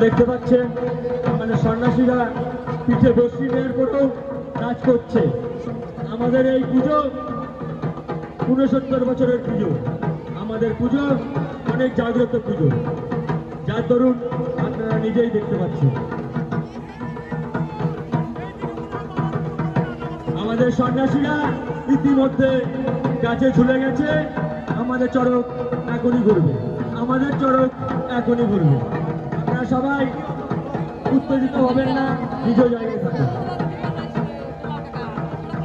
দেখতে পাচ্ছেন আমাদের সন্ন্যাসীরা পিঠে বসি বের করেও নাচ করছে। আমাদের এই পুজো 69 বছরের পুজো। আমাদের পুজো অনেক জাগ্রত পুজো, যার দরুন আপনারা নিজেই দেখতে পাচ্ছেন। আমাদের সন্ন্যাসীরা ইতিমধ্যে গাছে ঝুলে গেছে। আমাদের চড়ক এখনই ঘুরবে, আমাদের চড়ক এখনই ঘুরবে। আপনারা সবাই উত্তেজিত হবেন না, নিজ জায়গায় থাকুন।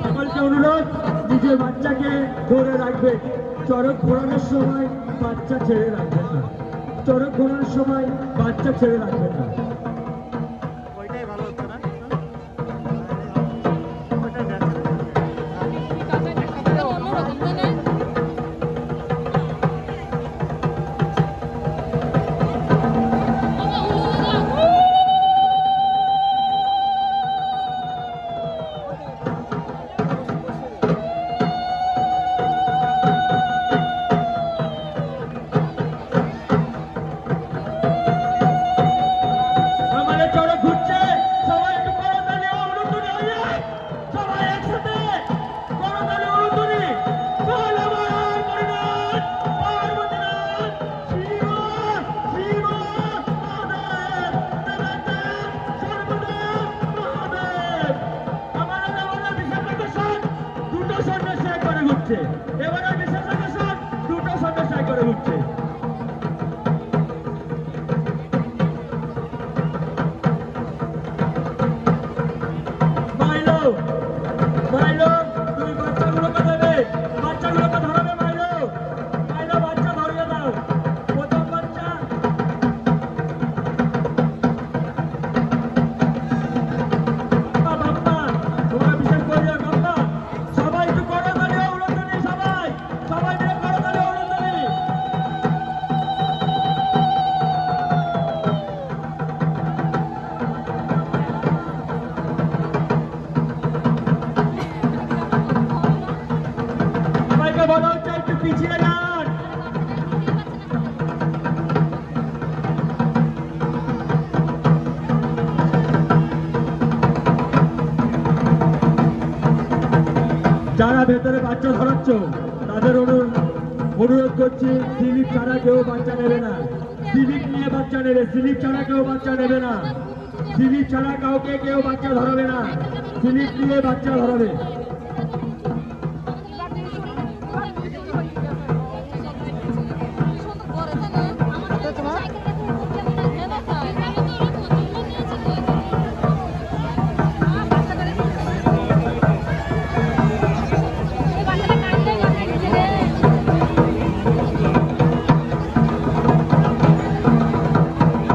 সকলকে অনুরোধ, নিজের বাচ্চাকে ধরে রাখবে। চড়ক ঘোরানোর সময় বাচ্চা ছেড়ে রাখবেন না, চড়ক ঘোরানোর সময় বাচ্চা ছেড়ে রাখবেন না। এবারে বিশেষ আকর্ষণ, দুটো সন্ন্যাসী করে ঘুরছে। মাইলো মাইলো, তুমি বাচ্চাগুলোকে দেবে, বাচ্চাগুলোকে ধরাবে। মাইলো মাইলো, বাচ্চা ধরিয়ে দাও। প্রথম বাচ্চা বাপ্পা, তোমরা বিশেষ করে বাপ্পা সবাই একটু করো তালি, উড়ন্তনি সবাই, সবাই মিলে করো তালি, উড়ন্তনি। সবাইকে বলা হচ্ছে একটু পিছিয়ে যান। যারা ভেতরে বাচ্চা ধরাচ্ছ তাদের অনুরোধ করছি, স্লিপ ছাড়া কেউ বাচ্চা নেবে না। স্লিপ নিয়ে বাচ্চা নেবে, স্লিপ ছাড়া কেউ বাচ্চা নেবে না। স্লিপ ছাড়া কাউকে কেউ বাচ্চা ধরাবে না, স্লিপ নিয়ে বাচ্চা ধরাবে।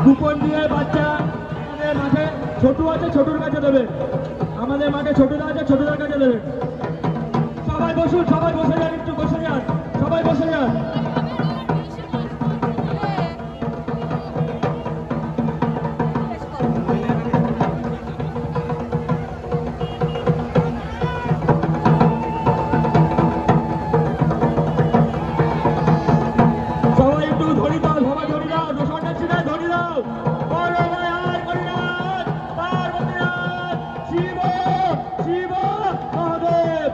কুপন দিয়ে বাচ্চা আমাদের মাঠে ছোটু আছে, ছোটুর কাছে দেবেন। আমাদের মাঠে ছোটুরা আছে, ছোটুদের কাছে দেবেন। সবাই বসুন, সবাই বসে যান, একটু বসে যান, সবাই বসে যান। সবাই একটু ধরি দাও, সবাই ধরি দাও, সন্ন্যাসীরা ধরি দাও। শিব শিব মহাদেব।